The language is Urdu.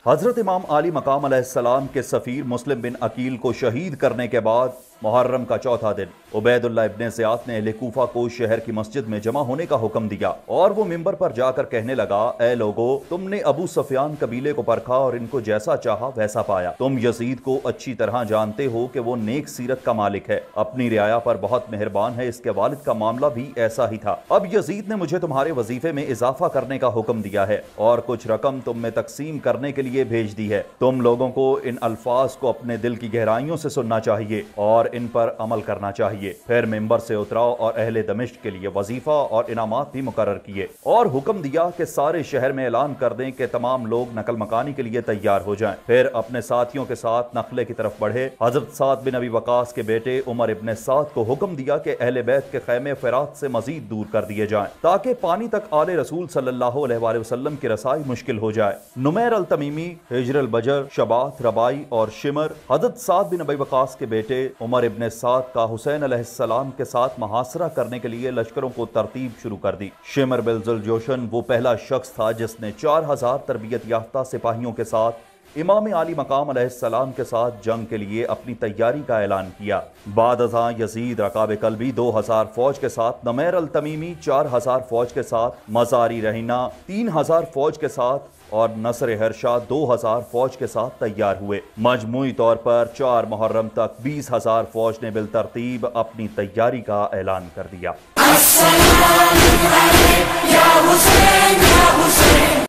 حضرت امام علی مقام علیہ السلام کے سفیر مسلم بن عقیل کو شہید کرنے کے بعد محرم کا چوتھا دن عبید اللہ ابن زیاد نے اہل کوفہ کو شہر کی مسجد میں جمع ہونے کا حکم دیا اور وہ ممبر پر جا کر کہنے لگا، اے لوگو، تم نے ابو سفیان قبیلے کو پرکھا اور ان کو جیسا چاہا ویسا پایا۔ تم یزید کو اچھی طرح جانتے ہو کہ وہ نیک سیرت کا مالک ہے، اپنی رعایا پر بہت مہربان ہے، اس کے والد کا معاملہ بھی ایسا ہی تھا۔ اب یزید نے مجھے تمہارے وظیفے میں اضافہ کرنے کا حکم دیا ہے اور کچھ رقم تم میں تقسیم کرنے کے لیے بھیج دی ہے۔ تم لوگوں کو ان الفاظ کو اپنے دل کی گہرائیوں سے سننا چاہیے اور ان پر عمل کرنا چاہیے۔ پھر ممبر سے اتراؤ اور اہل دمشق کے لیے وظیفہ اور انعامات بھی مقرر کیے اور حکم دیا کہ سارے شہر میں اعلان کر دیں کہ تمام لوگ نقل مکانی کے لیے تیار ہو جائیں۔ پھر اپنے ساتھیوں کے ساتھ نخلے کی طرف بڑھے۔ حضرت سعد بن ابی وقاص کے بیٹے عمر ابن سعد کو حکم دیا کہ اہل بیت کے خیمے فرات سے مزید دور کر دیے جائیں تاکہ پانی تک آل رسول صلی اللہ علیہ وآلہ وسلم کی رسائی مشکل ہو جائے۔ نمیر التمیمی، ہجر البجر، شبات، ربائی اور شمر حضرت سعد بن ابی وقاص کے بیٹے عمر ابن سعد کا حسین علیہ السلام کے ساتھ محاصرہ کرنے کے لیے لشکروں کو ترتیب شروع کر دی۔ شمر بن ذوالجوشن وہ پہلا شخص تھا جس نے 4000 تربیت یافتہ سپاہیوں کے ساتھ امام علی مقام علیہ السلام کے ساتھ جنگ کے لیے اپنی تیاری کا اعلان کیا۔ بعد ازاں یزید رکاب قلبی 2000 فوج کے ساتھ، نمیر التمیمی 4000 فوج کے ساتھ، مزاری رہینہ 3000 فوج کے ساتھ اور نصر ہرشا 2000 فوج کے ساتھ تیار ہوئے۔ مجموعی طور پر 4 محرم تک 20000 فوج نے بالترتیب اپنی تیاری کا اعلان کر دیا۔